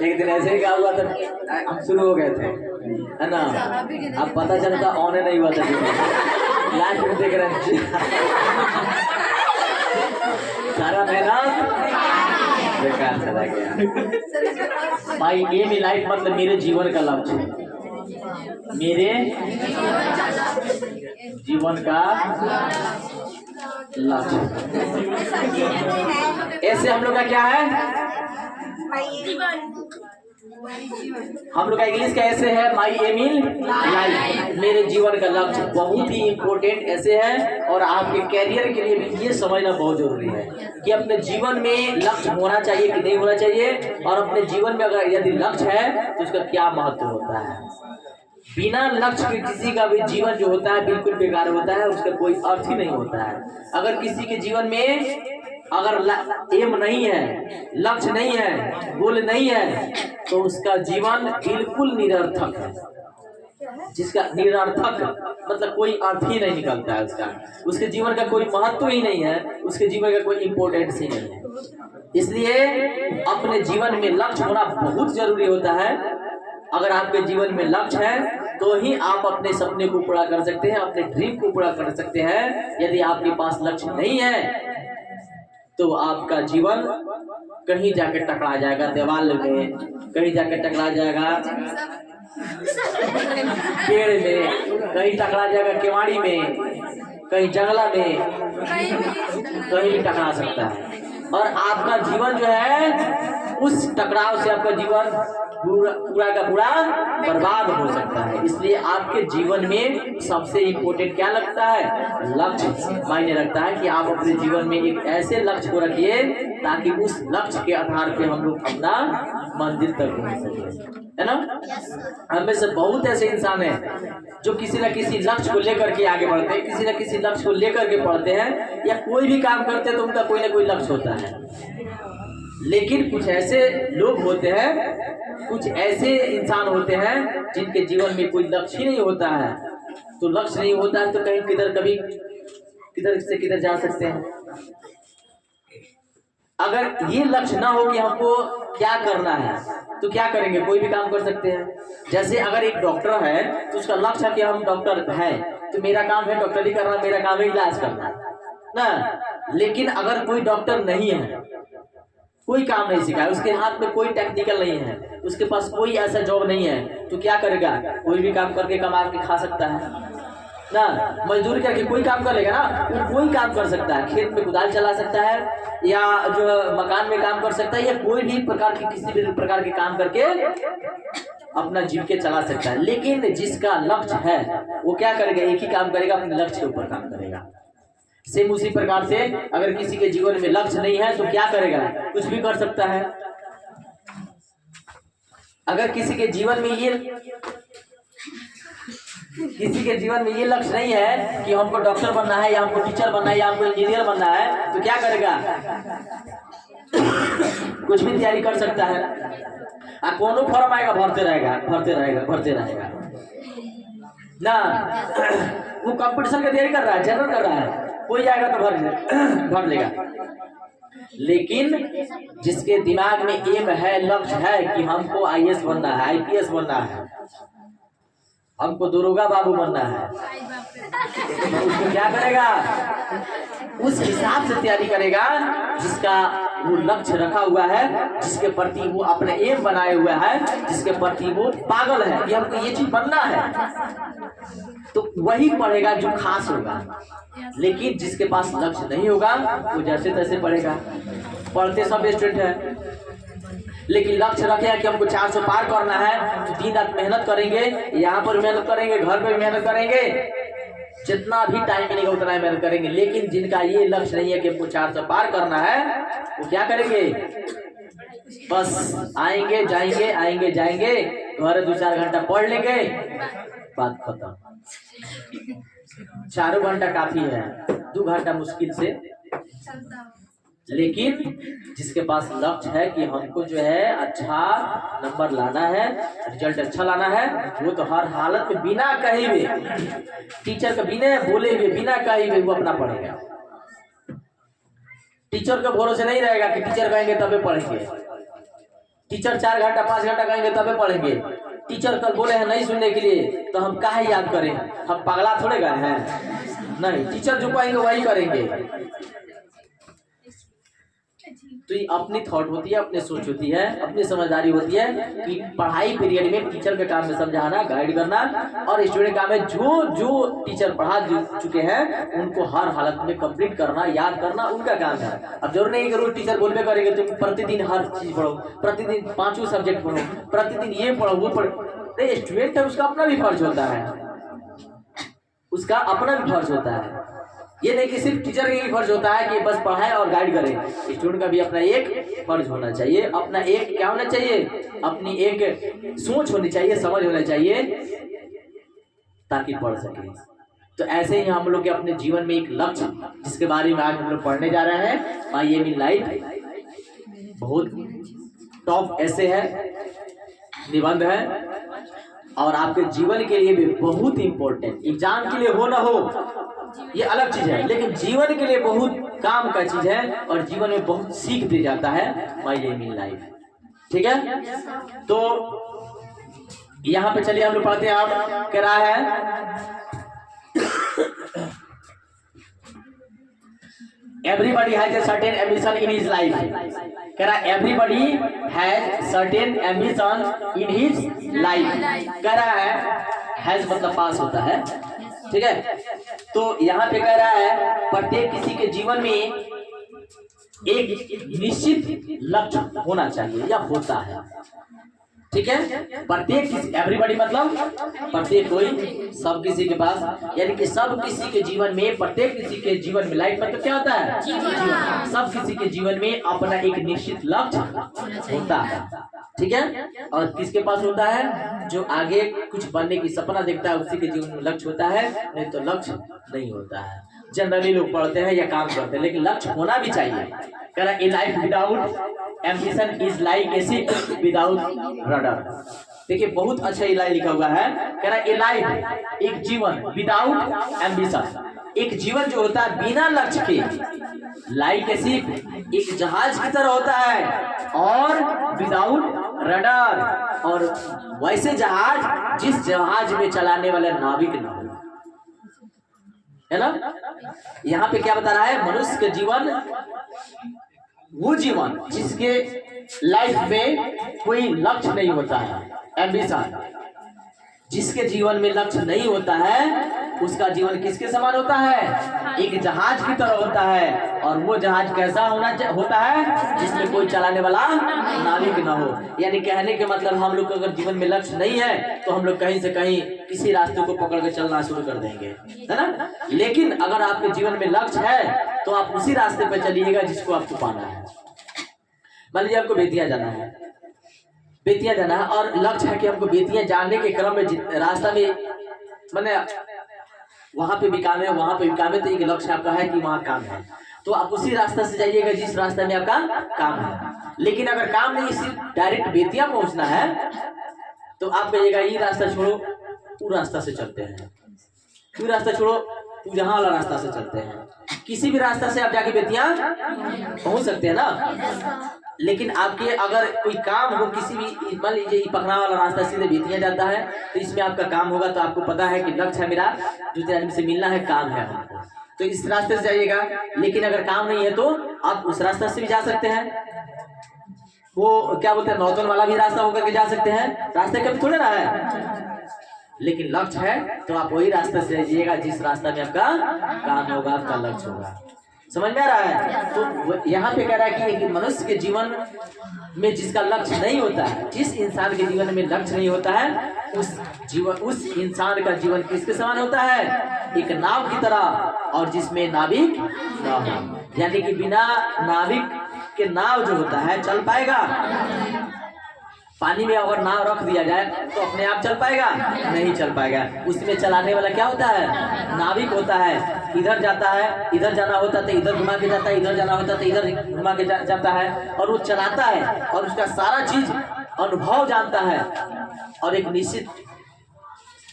एक दिन ऐसे ही क्या हुआ था, हम शुरू हो गए थे, है ना। अब पता चलता ऑन नहीं हुआ था, लाइव में देख रहे हैं। सारा मेहनत बेकार चला गया। भाई एम इन लाइफ मतलब मेरे जीवन का लक्ष्य, मेरे जीवन का लक्ष्य। ऐसे हम लोग का क्या है, हम लोग का इंग्लिश का ऐसे है, माई एम इन लाइफ, मेरे जीवन का लक्ष्य। बहुत ही इम्पोर्टेंट ऐसे है, और आपके कैरियर के लिए भी ये समझना बहुत जरूरी है कि अपने जीवन में लक्ष्य होना चाहिए कि नहीं होना चाहिए, और अपने जीवन में अगर यदि लक्ष्य है तो उसका क्या महत्व होता है। बिना लक्ष्य के किसी का भी जीवन जो होता है बिल्कुल बेकार होता है, उसका कोई अर्थ ही नहीं होता है। अगर किसी के जीवन में अगर एम नहीं है, लक्ष्य नहीं है, गोल नहीं है, तो उसका जीवन बिल्कुल निरर्थक है। जिसका निरर्थक मतलब कोई अर्थ ही नहीं निकलता है उसका, उसके जीवन का कोई महत्व ही नहीं है, उसके जीवन का कोई इम्पोर्टेंस ही नहीं है। इसलिए अपने जीवन में लक्ष्य होना बहुत जरूरी होता है। अगर आपके जीवन में लक्ष्य है तो ही आप अपने सपने को पूरा कर सकते हैं, अपने ड्रीम को पूरा कर सकते हैं। यदि आपके पास लक्ष्य नहीं है तो आपका जीवन कहीं जाके टकरा जाएगा दीवार में, कहीं जाके टकरा जाएगा पेड़ में, कहीं टकरा जाएगा केवाड़ी में, कहीं जंगला में, कहीं भी टकरा सकता है। और आपका जीवन जो है उस टकराव से आपका जीवन पूरा का पूरा बर्बाद हो सकता है। इसलिए आपके जीवन में सबसे इम्पोर्टेंट क्या लगता है, लक्ष्य मायने रखता है कि आप अपने जीवन में एक ऐसे लक्ष्य को रखिए ताकि उस लक्ष्य के आधार पे हम लोग अपना मंजिल तक पहुंच सके, है ना। हम में से बहुत ऐसे इंसान हैं जो किसी न किसी लक्ष्य को लेकर के आगे बढ़ते हैं, किसी न किसी लक्ष्य को लेकर के पढ़ते हैं, या कोई भी काम करते हैं तो उनका कोई ना कोई लक्ष्य होता है। लेकिन कुछ ऐसे लोग होते हैं, कुछ ऐसे इंसान होते हैं जिनके जीवन में कोई लक्ष्य ही नहीं होता है। तो लक्ष्य नहीं होता है तो कहीं किधर से किधर जा सकते हैं। अगर ये लक्ष्य ना हो कि हमको क्या करना है तो क्या करेंगे, कोई भी काम कर सकते हैं। जैसे अगर एक डॉक्टर है तो उसका लक्ष्य है कि हम डॉक्टर हैं तो मेरा काम है डॉक्टरी करना, मेरा काम है इलाज करना ना। लेकिन अगर कोई डॉक्टर नहीं है, कोई काम नहीं सीखा है, उसके हाथ में कोई टेक्निकल नहीं है, उसके पास कोई ऐसा जॉब नहीं है, तो क्या करेगा, कोई भी काम करके कमा के खा सकता है ना। मजदूरी करके कोई काम कर लेगा ना, वो कोई काम कर सकता है, खेत में कुदाल चला सकता है, या जो मकान में काम कर सकता है, या कोई भी प्रकार की किसी भी प्रकार के काम करके अपना जीविका चला सकता है। लेकिन जिसका लक्ष्य है वो क्या करेगा, एक ही काम करेगा, अपने लक्ष्य के ऊपर काम करेगा। सेम उसी प्रकार से अगर किसी के जीवन में लक्ष्य नहीं है तो क्या करेगा, कुछ भी कर सकता है। अगर किसी के जीवन में ये लक्ष्य नहीं है कि हमको डॉक्टर बनना है, या हमको टीचर बनना है, या हमको इंजीनियर बनना है, तो क्या करेगा, कुछ भी तैयारी कर सकता है। कोनो फॉर्म आएगा भरते रहेगा ना। वो कंपटीशन की तैयारी कर रहा है, जनरल कर रहा है, कोई आएगा तो भर लेगा। लेकिन जिसके दिमाग में एम है, लक्ष्य है कि हमको आईएएस बनना है, आईपीएस बनना है, हमको दरोगा बाबू बनना है, तो उसको क्या करेगा, उस हिसाब से तैयारी करेगा जिसका वो लक्ष्य रखा हुआ है, जिसके प्रति वो अपने एम बनाए हुआ है, जिसके प्रति वो पागल है कि हमको ये चीज बनना है, तो वही पढ़ेगा जो खास होगा। लेकिन जिसके पास लक्ष्य नहीं होगा वो जैसे तैसे पढ़ेगा। पढ़ते सब स्टूडेंट है, लेकिन लक्ष्य रखे हैं कि हमको 400 पार करना है, तो दिन रात मेहनत करेंगे, यहाँ पर मेहनत करेंगे, घर पर मेहनत करेंगे, जितना भी टाइम मिलेगा उतना ही मेहनत करेंगे। लेकिन जिनका ये लक्ष्य नहीं है कि हमको 400 पार करना है, वो क्या करेंगे, बस आएंगे जाएंगे, घर 2-4 घंटा पढ़ लेंगे, बात खत्म। 4 घंटा काफी है, 2 घंटा मुश्किल से। लेकिन जिसके पास लक्ष्य है कि हमको जो है अच्छा नंबर लाना है, रिजल्ट अच्छा लाना है, वो तो हर हालत में बिना कहे हुए, टीचर के बिना बोले हुए, बिना कहे हुए वो अपना पढ़ेगा। टीचर के भरोसे नहीं रहेगा कि टीचर कहेंगे तबे पढ़ेंगे, टीचर 4 घंटा 5 घंटा कहेंगे तबे पढ़ेंगे। टीचर कल बोले हैं नहीं सुनने के लिए तो हम काहे याद करें? हम पगला थोड़े गए हैं? नहीं, टीचर जो कहेंगे वही करेंगे। तो ये अपनी थॉट होती है, अपनी सोच होती है, अपनी समझदारी होती है कि पढ़ाई पीरियड में टीचर के काम में समझाना, गाइड करना, और स्टूडेंट काम में जो जो टीचर पढ़ा चुके हैं उनको हर हालत में कंप्लीट करना, याद करना उनका काम है। अब जरूर नहीं कि रोज टीचर बोलबे करेंगे तुम प्रतिदिन हर चीज पढ़ो, प्रतिदिन 5 सब्जेक्ट पढ़ो, प्रतिदिन ये पढ़ो वो पढ़ो। स्टूडेंट है उसका अपना भी फर्ज होता है, उसका अपना भी फर्ज होता है। ये नहीं कि सिर्फ टीचर का ही फर्ज होता है कि बस पढ़ाए और गाइड करे। स्टूडेंट का भी अपना एक फर्ज होना चाहिए, अपना एक क्या होना चाहिए, अपनी एक सोच होनी चाहिए, समझ होना चाहिए ताकि पढ़ सके। तो ऐसे ही हम लोग के अपने जीवन में एक लक्ष्य जिसके बारे में आज हम लोग पढ़ने जा रहे हैं, माय एम इन लाइफ, बहुत टॉप ऐसे है, निबंध है और आपके जीवन के लिए भी बहुत इंपॉर्टेंट। एग्जाम के लिए हो ना हो ये अलग चीज है, लेकिन जीवन के लिए बहुत काम का चीज है और जीवन में बहुत सीख दे जाता है माय एम इन लाइफ। ठीक है, तो यहाँ पे चलिए हम लोग पढ़ते हैं। आप कह रहा है everybody has a certain ambition in his life. कह रहा है everybody has certain ambition in his life. कह रहा है हैज मतलब पास होता है, ठीक है। तो यहाँ पे कह रहा है प्रत्येक किसी के जीवन में एक निश्चित लक्ष्य होना चाहिए या होता है, ठीक है। प्रत्येक किसी, एवरीबॉडी मतलब प्रत्येक कोई, सब किसी के पास, यानी कि सब किसी के जीवन में, प्रत्येक किसी के जीवन में, लाइफ मतलब क्या होता है जीवन। सब किसी के जीवन में अपना एक निश्चित लक्ष्य होता है, ठीक है। और किसके पास होता है, जो आगे कुछ बनने की सपना देखता है उसी के जीवन में लक्ष्य होता है, नहीं तो लक्ष्य नहीं होता है। जनरली लोग पढ़ते हैं या काम करते हैं, लेकिन लक्ष्य होना भी चाहिए। कह रहा है ए life without ambition is like a ship without rudder. देखिए बहुत अच्छा ये लाइन लिखा हुआ है। कह रहा है ए लाइफ एक जीवन, विदाउट एम्बिशन एक जीवन जो होता है बिना लक्ष्य के, लाइक ए शिप एक जहाज की तरह होता है, और विदाउट रडर और वैसे जहाज जिस जहाज में चलाने वाले नाविक न हो, है ना। यहाँ पे क्या बता रहा है, मनुष्य के जीवन वो जीवन जिसके लाइफ में कोई लक्ष्य नहीं होता है, एम्बिशन, जिसके जीवन में लक्ष्य नहीं होता है उसका जीवन किसके समान होता है, एक जहाज की तरह होता है। और वो जहाज कैसा होता है, जिसमें कोई चलाने वाला नाविक ना हो। यानी कहने के मतलब हम लोग को अगर जीवन में लक्ष्य नहीं है तो हम लोग कहीं से कहीं किसी रास्ते को पकड़ के चलना शुरू कर देंगे, है ना। लेकिन अगर आपके जीवन में लक्ष्य है तो आप उसी रास्ते पर चलिएगा जिसको आपको पाना है। मान लीजिए आपको बेतिया जाना है, बेतिया जाना है और लक्ष्य है कि हमको बेतिया जाने के क्रम में रास्ता में मैंने वहां पे भी काम है, वहां पे भी काम है, तो एक लक्ष्य आपका है कि वहां काम है, तो आप उसी रास्ते से जाइएगा जिस रास्ते में आपका काम है। लेकिन अगर काम नहीं, सिर्फ डायरेक्ट बेतिया पहुंचना है तो आप कहिएगा ये रास्ता छोड़ो, वो रास्ता से चलते हैं, वो रास्ता छोड़ो, वो यहाँ वाला रास्ता से चलते हैं। किसी भी रास्ता से आप जाके बेतिया पहुंच सकते हैं ना। लेकिन आपके अगर कोई काम हो, किसी भी, मान लीजिए पकड़ा वाला रास्ता सीधे बेतिया जाता है, तो इसमें आपका काम होगा, तो आपको पता है कि लक्ष्य है मेरा दूसरे आदमी से मिलना है, काम है हमको, तो इस रास्ते से जाइएगा। लेकिन अगर काम नहीं है तो आप उस रास्ते से भी जा सकते हैं, वो क्या बोलते हैं नौतन वाला भी रास्ता होकर के जा सकते हैं, रास्ते कभी थोड़े ना है। लेकिन लक्ष्य है तो आप वही रास्ते से जाइएगा जिस रास्ता में आपका काम होगा, आपका लक्ष्य होगा। समझ में आ रहा है। तो यहाँ पे कह रहा है कि मनुष्य के जीवन में जिसका लक्ष्य नहीं होता है, जिस इंसान के जीवन में लक्ष्य नहीं होता है, उस इंसान का जीवन किसके समान होता है, एक नाव की तरह, और जिसमें नाविक ना हो। यानी कि बिना नाविक के नाव जो होता है चल पाएगा? पानी में अगर नाव रख दिया जाए तो अपने आप चल पाएगा? नहीं चल पाएगा। उसमें चलाने वाला क्या होता है, नाविक होता है। इधर जाता है, इधर जाना होता है तो इधर घुमा के जाता है, इधर जाना होता है तो इधर घुमा के जाता है, और वो चलाता है और उसका सारा चीज अनुभव जानता है, और एक निश्चित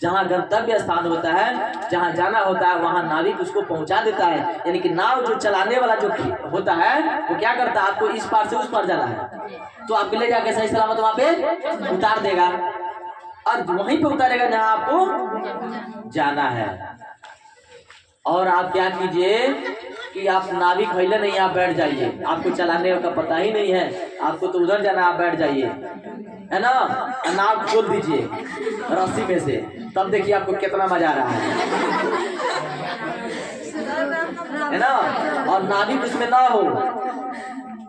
जहाँ गंतव्य स्थान होता है, जहाँ जाना होता है, वहाँ नाविक उसको पहुँचा देता है। यानी कि नाव जो चलाने वाला जो होता है वो क्या करता है, आपको इस पार से उस पार जाना है तो आपको ले जाके सही सलामत वहाँ पे उतार देगा और वहीं पे उतारेगा जहाँ आपको जाना है। और आप क्या कीजिए कि आप नाविक हिले नहीं, आप बैठ जाइए, आपको चलाने का पता ही नहीं है, आपको तो उधर जाना, आप बैठ जाइए, है ना। नाव खोल दीजिए रस्सी में से, तब देखिए आपको कितना मजा आ रहा है ना। और नाविक उसमें ना हो,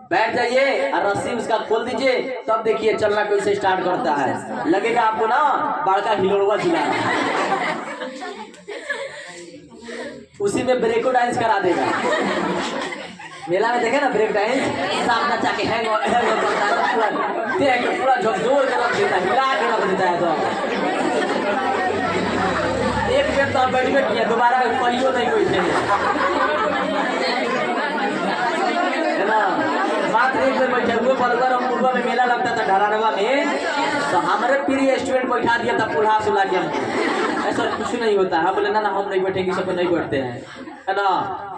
बैठ जाइए और रस्सी उसका खोल दीजिए, तब देखिए चलना कैसे स्टार्ट करता है। लगेगा आपको ना बड़का हिलोरवा झूला, उसी में ब्रेको डांस करा देगा। मेला में देखे ना ब्रेक डांस, सांप नचा के हैंग करता है, पूरा देख के पूरा झकझोर के रख देता है, हिला के रख देता है। तो एक बेर तो बैठ किया, दोबारा कहियो नहीं कोई है ना। मात्र एक बेर बैठे हुए बलगर और पूर्वा में मेला लगता था ढरानवा में, तो हमारे प्रिय स्टूडेंट बैठा दिया था पुल्हा सुला के हमको। ऐसा कुछ नहीं होता है, बोले ना ना हम नहीं बैठेंगे, सब नहीं बैठते हैं, है ना।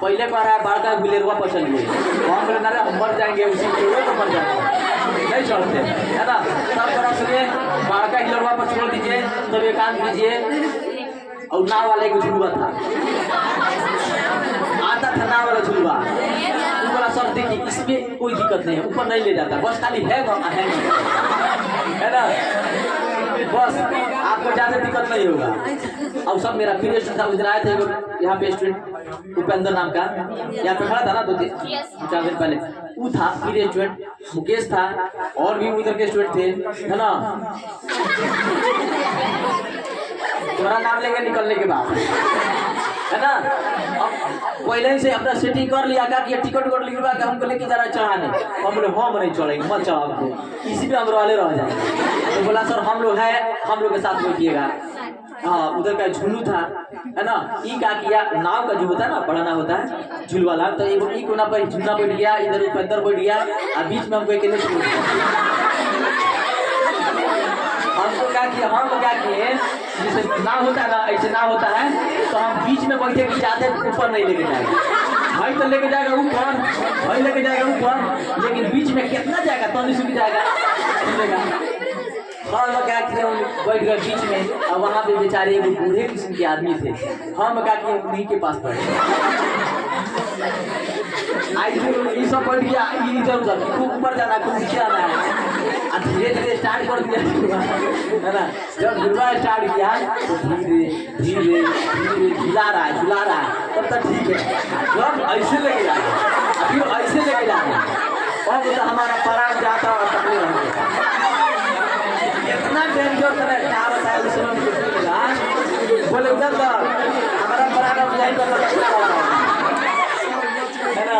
पहले कह रहा है बड़का बिलेरवा पर चलिए, हम बोले ना हम मर जाएंगे, उसी पर मर जाएंगे, नहीं चढ़ते, है ना। तब करा सुनिए बड़का हिलरवा पर छोड़ दीजिए, तब एक काम कीजिए। और नाव वाले को झुलवा था, आता था नाव वाला झुलवा, बोला सर देखिए इसमें कोई दिक्कत नहीं है, ऊपर नहीं ले जाता, बस खाली है ना, बस आपको ज्यादा दिक्कत नहीं होगा। और सब मेरा प्रिय स्टूडेंट था, उस दिन आए थे यहाँ पे स्टूडेंट उपेंद्र नाम का, यहाँ पे खड़ा था ना 2-4 दिन पहले, वो था प्रिय स्टूडेंट, मुकेश था और भी उधर के स्टूडेंट थे, है ना। तुम्हारा नाम लेंगे निकलने के बाद, है ना। अब पहले से अपना सेटिंग कर लिया क्या कि टिकट लिखवा के हमको लेके जा रहा है चढ़ाने, हम बोले हम नहीं चढ़ेंगे, मत चढ़ाओ हमको, इसी पे हम वाले रह जाएंगे। तो बोला सर हम लोग हैं, हम लोग के साथ बैठिएगा। हाँ उधर का झुल्लू था, है ना। ई क्या किया, नाव का जो होता है ना, बड़ा नाव होता है झूल वाला, तो एक कोना पर झूलना बैठ गया, इधर उपेंद्र बैठ गया और बीच में हमको अकेले छोड़ दिया। हमको क्या किया, हम क्या किए, जैसे ना होता है ना, ऐसे ना होता है तो हम बीच में बैठे कि जाते ऊपर नहीं लेके जाएगा, भाई तो लेके जाएगा ऊपर, भाई लेके जाएगा ऊपर, लेकिन बीच में कितना जाएगा तो नहीं सुख जाएगा। हम क्या किए, बैठ गए बीच में, और वहाँ पे बेचारे एक बूढ़े किस्म के आदमी थे, हम क्या किए उन्हीं के पास बैठे। ये सब बैठ गया, इधर उधर खूब ऊपर जाना, खूब नीचे आना है, धीरे धीरे स्टार्ट कर दिया, है ना। जब झुलवा स्टार्ट किया तो धीरे धीरे धीरे झुला रहा है, तब तक ठीक है। जब ऐसे लेके जा रहा है, अभी ऐसे लेके जा रहा है, और तो हमारा प्राण जाता और तकलीफ रहता, इतना डेंजर था, क्या बताया उस समय बोले उधर तो हमारा प्राण अब यही करना है ना।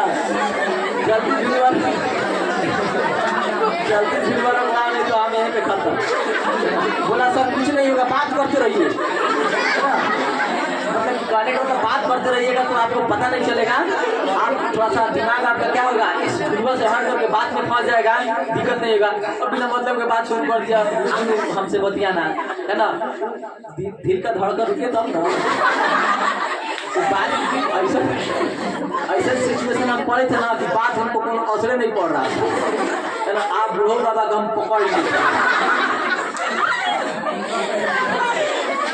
जल्दी झुलवा लगा नहीं तो हम यहीं पे खत्म। बोला सर कुछ नहीं होगा, बात करते रहिए, मतलब गाने का मतलब बात करते रहिएगा तो आपको पता नहीं चलेगा, आप थोड़ा सा दिमाग आपका क्या होगा, इस झुलवा से हट करके बात में फंस जाएगा, दिक्कत नहीं होगा। और बिना मतलब के बात शुरू कर दिया, हमसे बतियाना, है ना। दिल का धड़कन रुके तब ना, ऐसा सिचुएशन हम पड़े थे ना कि बात हमको कोई असर नहीं पड़ रहा है ना। आप बूढ़ो बाबा को हम पकड़ लिए,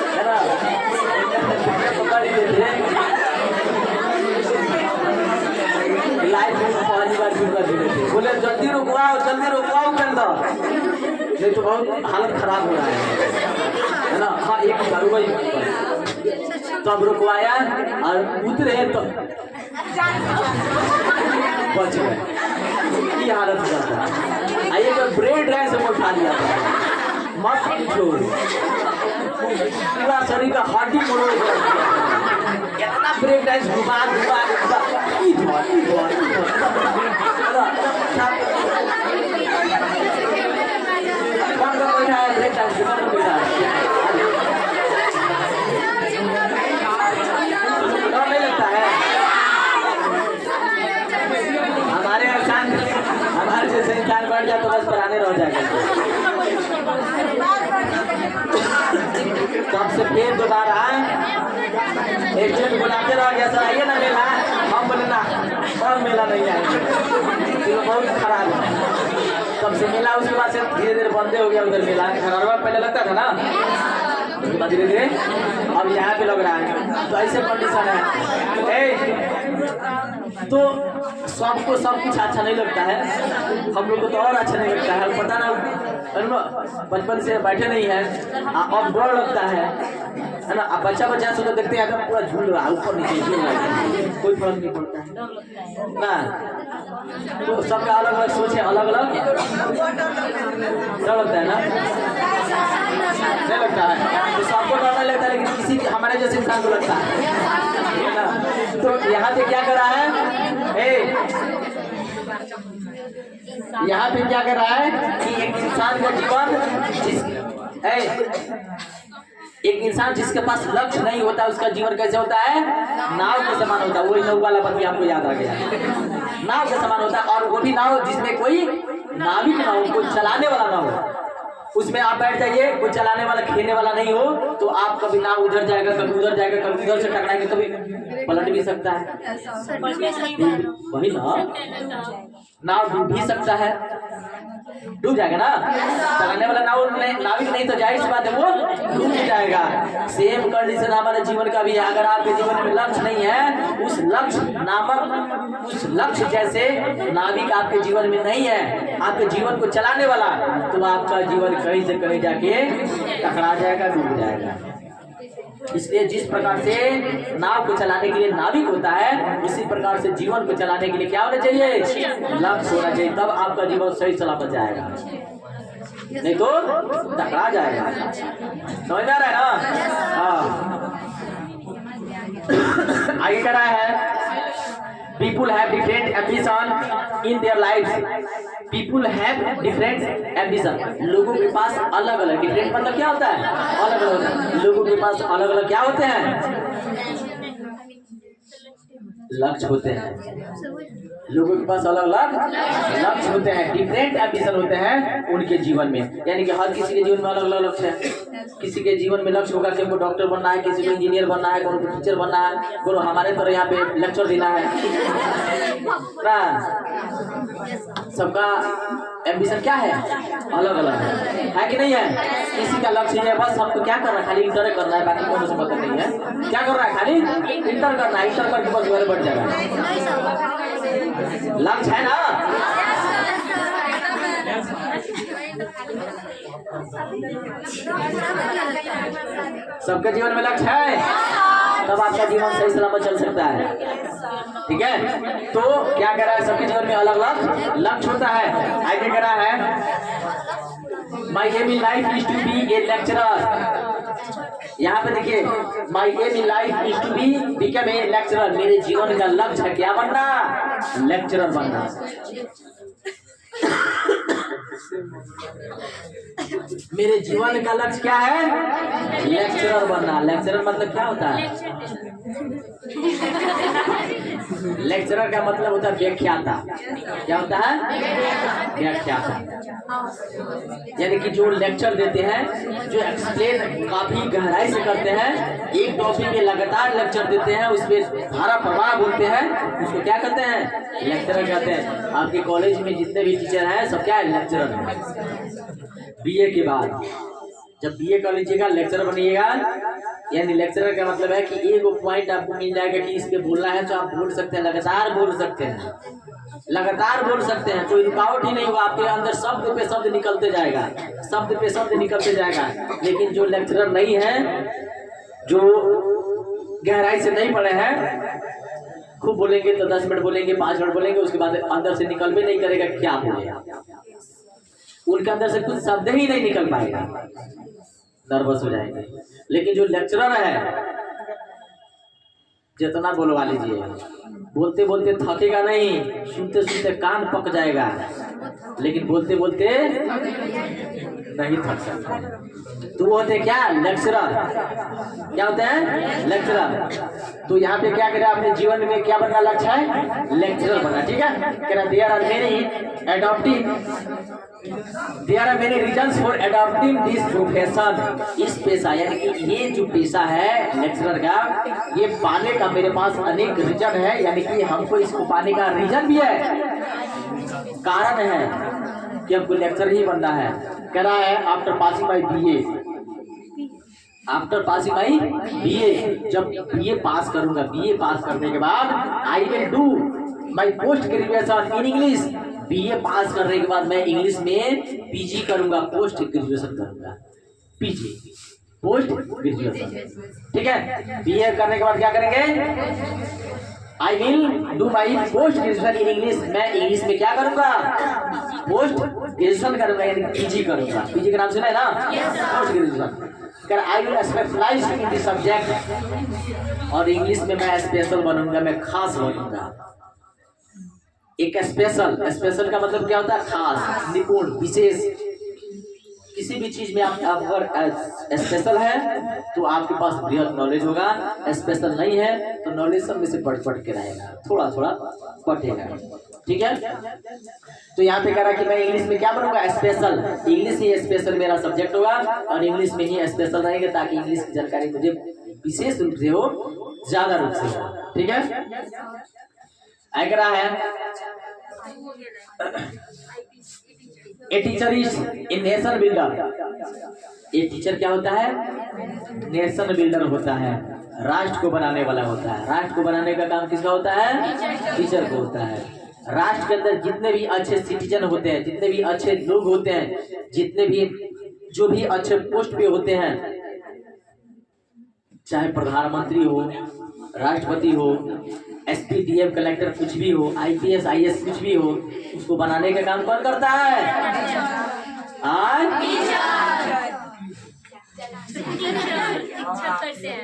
है ना, पकड़ लिए थे, लाइफ में पहली बार झूले थे, बोले जल्दी रुकवाओ कंदर, नहीं तो बहुत हालत खराब हो रहा है ना। हाँ एक बार तब रुकवाया और उतरे तो बच गए, की हालत हो जाता। आइए जब ब्रेन ड्राई से उठा लिया था, मत पूछो, पूरा शरीर का हड्डी मोड़ कितना ब्रेन ड्राई घुमा नहीं लगता है। हमारे जैसे इंसान बढ़ जाए तो बस पुराने रह जाएगा। तब से फिर दोबारा एजेंट बुलाते रहो, जैसा आइए ना मेला, हम बोले ना और मेला नहीं आएगा, तो बहुत खराब है। तब से मेला उसके बाद से धीरे धीरे बंदे हो गया उधर मेला। खरौरा पहले लगता था ना, धीरे धीरे अब यहाँ पे लग रहा है। तो ऐसे कंडीशन है। तो सबको सब कुछ अच्छा नहीं लगता है, हम लोग को तो और अच्छा नहीं लगता है। पता ना बचपन से बैठे नहीं है, अब डर लगता है ना। अब बच्चा से तो देखते हैं पूरा झूल रहा है, ऊपर नीचे झूल रहा है, कोई फर्क नहीं पड़ता है ना। तो सबका अलग अलग सोच है, अलग अलग डर लगता है ना, नहीं लगता है। तो सबको डर नहीं लगता है, लेकिन किसी हमारे जैसे इंसान को लगता है ना। तो यहाँ पे क्या कर रहा है, यहाँ पे क्या कर रहा है कि एक इंसान का जीवन एक इंसान जिसके पास लक्ष्य नहीं होता उसका जीवन कैसे होता है, नाव के समान होता है। वही नाव वाला बात भी आपको याद आ गया, नाव के समान होता है। और वो भी नाव जिसमें कोई नाविक ना हो, कोई चलाने वाला ना हो। उसमें आप बैठ जाइए, कोई चलाने वाला खेलने वाला नहीं हो, तो आप कभी नाव उधर जाएगा, कभी उधर जाएगा, कभी उधर से टकराएगा, कभी पलट भी सकता है। वही नाव डूब भी सकता है, डूब जाएगा ना। चलाने वाला नाविक नहीं तो जाहिर सी बात है वो डूब ही जाएगा। सेम कंडीशन हमारे जीवन का भी है। अगर आपके जीवन में लक्ष्य नहीं है, उस लक्ष्य जैसे नाविक आपके जीवन में नहीं है, आपके जीवन को चलाने वाला, तो आपका जीवन कहीं से कहीं जाके टकरा जाएगा, डूब जाएगा। इसलिए जिस प्रकार से नाव को चलाने के लिए नाविक होता है, उसी प्रकार से जीवन को चलाने के लिए क्या होना चाहिए, लक्ष्य होना चाहिए। तब आपका जीवन सही सलामत जाएगा, नहीं तो टकरा जाएगा। समझ आ रहा है ना। हाँ, आगे कह रहा है, people have different ambition in their lives. People have different ambition. लोगों के पास अलग अलग, different मतलब क्या होता है, अलग अलग। लोगों के पास अलग अलग क्या होते हैं, लक्ष्य होते हैं। लोगों के पास अलग अलग लक्ष्य होते हैं, डिफरेंट एम्बिशन होते हैं उनके जीवन में। यानी कि हर किसी के जीवन में अलग अलग लक्ष्य है। किसी के जीवन में लक्ष्य होगा कि हमको डॉक्टर बनना है, किसी को इंजीनियर बनना है, कोनो को टीचर बनना है, कोनो हमारे तरह यहाँ पे लेक्चर देना है ना। सबका एम्बिशन क्या है, अलग अलग है कि नहीं है। किसी का लक्ष्य है बस हमको क्या करना है, खाली इंटर करना है, बाकी कोनो से मतलब नहीं है। क्या कर रहा है, खाली इंटर करना है, इंटर करके बस घर बढ़ जाएगा। लक्ष्य है ना। सबके जीवन में लक्ष्य है, तब आपका जीवन सही सलामत चल सकता है। ठीक है, तो क्या कह रहा है, सबके जीवन में अलग अलग लक्ष्य होता है। आगे कह रहा है, my aim in life is to be a lecturer. यहाँ पे देखिए, my aim in life is to be become a lecturer. मेरे जीवन का लक्ष्य है क्या बनना, लेक्चरर बनना। मेरे जीवन का लक्ष्य क्या है, लेक्चरर बनना। लेक्चरर मतलब क्या होता है, लेक्चरर का मतलब होता है व्याख्याता। क्या होता है, व्याख्याता। यानी कि जो लेक्चर देते हैं, जो एक्सप्लेन काफी गहराई से करते हैं, एक टॉपिक में लगातार लेक्चर देते हैं, उसमें धारा प्रवाह बोलते हैं, उसको क्या कहते हैं, लेक्चरर कहते हैं। आपके कॉलेज में जितने भी टीचर हैं सब क्या है, लेक्चरर है। बीए के बाद जब बीए कर लीजिएगा, लेक्चरर बनिएगा। यानी लेक्चरर का मतलब है कि एक पॉइंट आपको मिल जाएगा कि इस पे बोलना है तो आप बोल सकते हैं, लगातार बोल सकते हैं, लगातार बोल सकते हैं, कोई रुकावट ही नहीं होगा। आपके अंदर शब्द पे शब्द निकलते जाएगा, शब्द पे शब्द निकलते जाएगा। लेकिन जो लेक्चरर नहीं है, जो गहराई से नहीं पढ़े हैं, खूब बोलेंगे तो 10 मिनट बोलेंगे, 5 मिनट बोलेंगे, उसके बाद अंदर से निकल भी नहीं करेगा क्या बोलेगा। उनके अंदर से कुछ शब्द ही नहीं निकल पाएगा, नर्वस हो जाएंगे। लेकिन जो लेक्चरर है, जितना बोलवा लीजिए, बोलते बोलते थकेगा नहीं, सुनते सुनते कान पक जाएगा, लेकिन बोलते बोलते नहीं थक सकता। तो वो होते क्या, लेक्चरर। क्या होते हैं, लेक्चरर। तो यहाँ पे क्या करें, अपने जीवन में क्या बनना लक्ष्य है, लेक्चरर बनना। ठीक है, कह रहा there are many adaptive there are many reasons for adopting this profession. इस पेशा यानी कि ये जो पेशा है लेक्चरर का, ये पाने का मेरे पास अनेक रीजन है, यानी कि हमको इसको पाने का रीजन भी है, कारण है कि हमको लेक्चर ही बनना है। कह रहा है after passing by BA, after passing by BA, जब बीए पास करूंगा, बीए पास करने के बाद I will do my post graduation in English. BA pass करने के बाद मैं इंग्लिश में पीजी करूंगा, पोस्ट ग्रेजुएशन करूंगा, पीजी पोस्ट ग्रेजुएशन। ठीक है, बीए करने के बाद क्या करेंगे? I will do my post graduation in English. मैं इंग्लिश में क्या करूंगा? पोस्ट ग्रेजुएशन करूंगा, यानी पीजी करूंगा। पीजी का नाम सुना है ना? Post graduation. I will specialise in this subject, और इंग्लिश में मैं स्पेशल बनूंगा, मैं खास बनूंगा। एक स्पेशल, स्पेशल का मतलब क्या होता है? खास, निपुण, विशेष। किसी भी चीज में आप अगर स्पेशल है तो आपके पास बृहद नॉलेज होगा, स्पेशल नहीं है तो नॉलेज सब में से पट के रहेगा, थोड़ा थोड़ा पटेगा। ठीक है, तो यहाँ पे कह रहा है कि मैं इंग्लिश में क्या बनूंगा? स्पेशल। इंग्लिश ही स्पेशल मेरा सब्जेक्ट होगा, और इंग्लिश में ही स्पेशल रहेगा, ताकि इंग्लिश की जानकारी मुझे विशेष रूप से हो, ज्यादा रूप से हो। ठीक है, कह रहा है a teacher is a nation builder. A teacher क्या होता है? नेशन बिल्डर होता है, राष्ट्र को बनाने वाला होता है। राष्ट्र को बनाने का काम किसका होता है? टीचर को होता है। राष्ट्र के अंदर जितने भी अच्छे सिटीजन होते हैं, जितने भी अच्छे लोग होते हैं, जितने भी जो भी अच्छे पोस्ट पे होते हैं, चाहे प्रधानमंत्री हो, राष्ट्रपति हो, एसपी, डीएम, कलेक्टर, कुछ भी हो, आईपीएस, आईएएस, कुछ भी हो, उसको बनाने का काम कौन करता है?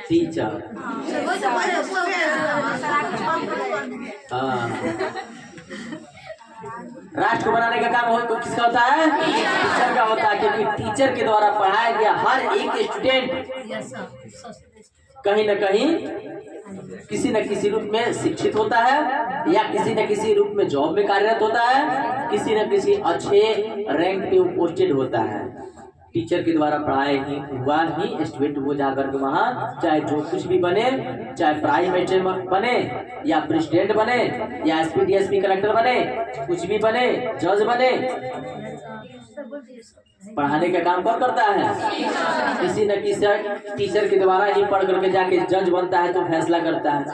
टीचर। राष्ट्र को बनाने का काम हो तो किसका होता है? टीचर का होता है, क्योंकि टीचर के द्वारा पढ़ाया गया हर एक स्टूडेंट कहीं न कहीं किसी न किसी रूप में शिक्षित होता है, या किसी न किसी रूप में जॉब में कार्यरत होता है, किसी न किसी अच्छे रैंक पे पोस्टेड होता है। टीचर के द्वारा पढ़ाया हुआ ही स्टूडेंट वो जाकर के वहाँ चाहे जो कुछ भी बने, चाहे प्राइम मिनिस्टर बने, या प्रेसिडेंट बने, या एसपी, डीएसपी, कलेक्टर बने, कुछ भी बने, जज बने, पढ़ाने का काम कौन करता है? किसी न किसी टीचर के द्वारा ही पढ़ करके जाके जज बनता है, तो फैसला करता है।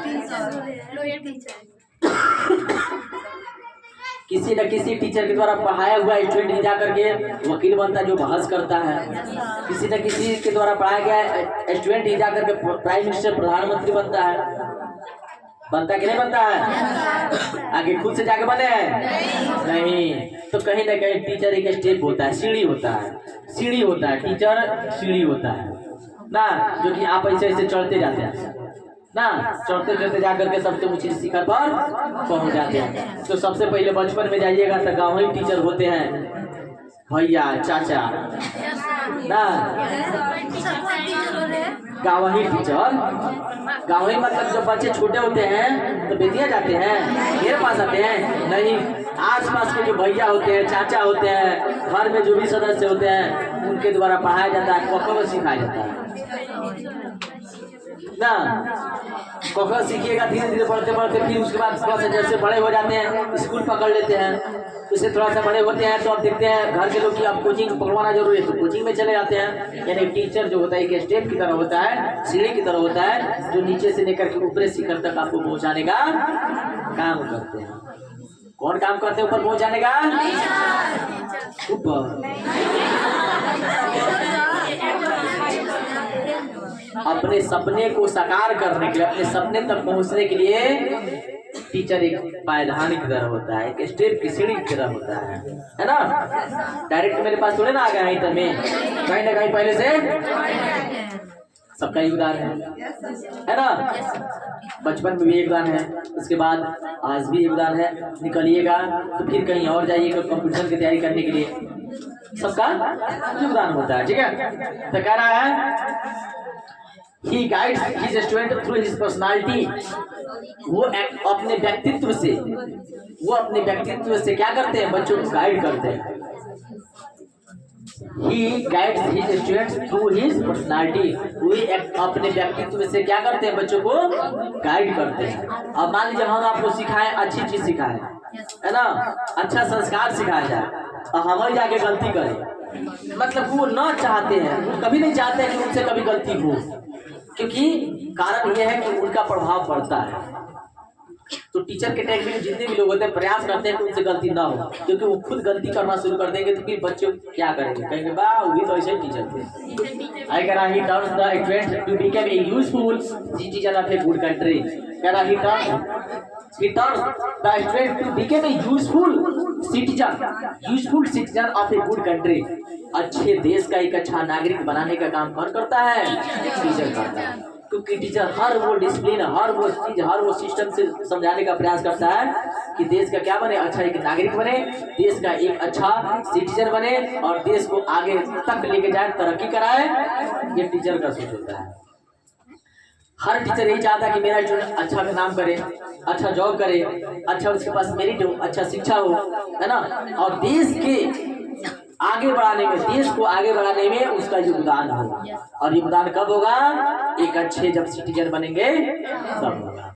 किसी न किसी टीचर के द्वारा पढ़ाया हुआ स्टूडेंट ही जाकर के वकील बनता है, जो बहस करता है। किसी न किसी के द्वारा पढ़ाया गया स्टूडेंट ही जाकर के प्राइम मिनिस्टर, प्रधानमंत्री बनता है। बनता कि नहीं बनता है? आगे खुद से जाके बने हैं? नहीं। तो कहीं ना कहीं टीचर एक स्टेप होता है, सीढ़ी होता है, सीढ़ी होता है, टीचर सीढ़ी होता है ना, जो कि आप ऐसे ऐसे चढ़ते जाते हैं ना, चढ़ते चढ़ते जाकर के सबसे ऊंची शिखर पर पहुंच जाते हैं। तो सबसे पहले बचपन में जाइएगा तो गाँव ही टीचर होते हैं, भैया, चाचा ना, गाँव ही टीचर। गाँव ही मतलब जब बच्चे छोटे होते हैं तो बेटियां जाते हैं, मेरे पास आते हैं नहीं, आसपास के जो भैया होते हैं, चाचा होते हैं, घर में जो भी सदस्य होते हैं, उनके द्वारा पढ़ाया जाता है, कॉकरो सिखाया जाता है ना। कॉकरो सीखिएगा, धीरे धीरे पढ़ते पढ़ते, फिर उसके बाद थोड़ा सा जैसे बड़े हो जाते हैं, स्कूल पकड़ लेते हैं, उससे थोड़ा सा बड़े होते हैं तो अब देखते हैं घर के लोग कि अब कोचिंग पकड़वाना जरूरी है, तो कोचिंग में चले जाते हैं। यानी टीचर जो होता है एक स्टेप की तरह होता है, सीढ़ी की तरह होता है, जो नीचे से लेकर के ऊपरी शिखर तक आपको पहुंचाने का काम करते हैं। कौन काम करते हैं ऊपर पहुंचाने का? ऊपर। अपने सपने को साकार करने के लिए, अपने सपने तक पहुंचने के लिए टीचर एक पायदान की तरह होता है, एक स्टेप की सीढ़ी की तरह होता है ना। डायरेक्ट मेरे पास थोड़े ना आ गया इंटर में, कहीं ना कहीं पहले से सबका योगदान है ना। बचपन में भी योगदान है, उसके बाद आज भी योगदान है। निकलिएगा तो फिर कहीं और जाइएगा कंपटीशन की तैयारी करने के लिए, सबका योगदान होता है। ठीक है, तो कह रहा है He guides his student through his personality। वो अपने व्यक्तित्व से क्या करते हैं? बच्चों को गाइड करते हैं। He guides his students through his personality. वे अपने व्यक्तित्व से क्या करते हैं, बच्चों को गाइड करते हैं। अब मान लीजिए हम आपको सिखाएं, अच्छी चीज सिखाएं, है ना, अच्छा संस्कार सिखाया जाए और हम जाके गलती करें, मतलब वो ना चाहते हैं, वो कभी नहीं चाहते हैं कि उनसे कभी गलती हो, क्योंकि कारण यह है कि उनका प्रभाव पड़ता है। तो टीचर के टैग में जितने भी लोग होते हैं प्रयास करते हैं कि उनसे गलती ना हो, क्योंकि वो खुद गलती करना शुरू कर देंगे तो फिर बच्चे क्या करेंगे, कहेंगे वाह वो भी तो ऐसे टीचर थे। अगर he turns the student to become a useful citizen of a good country, अगर he turns the student to become a useful citizen of a good country, अच्छे देश का एक अच्छा नागरिक बनाने का काम कौन करता है, टीचर करता है। क्योंकि टीचर हर वो डिसिप्लिन, हर वो चीज, हर वो सिस्टम से समझाने का प्रयास करता है कि देश का क्या बने, अच्छा एक नागरिक बने, देश का एक अच्छा सिटीजन बने और देश को आगे तक लेके जाए, तरक्की कराए। ये टीचर का सोच होता है। हर टीचर यही चाहता है कि मेरा स्टूडेंट अच्छा काम करे, अच्छा जॉब करे, अच्छा उसके पास मेरिट हो, अच्छा शिक्षा हो, है ना, और देश के आगे बढ़ाने में, देश को आगे बढ़ाने में उसका योगदान होगा। और योगदान कब होगा, एक अच्छे जब सिटीजन बनेंगे तब होगा।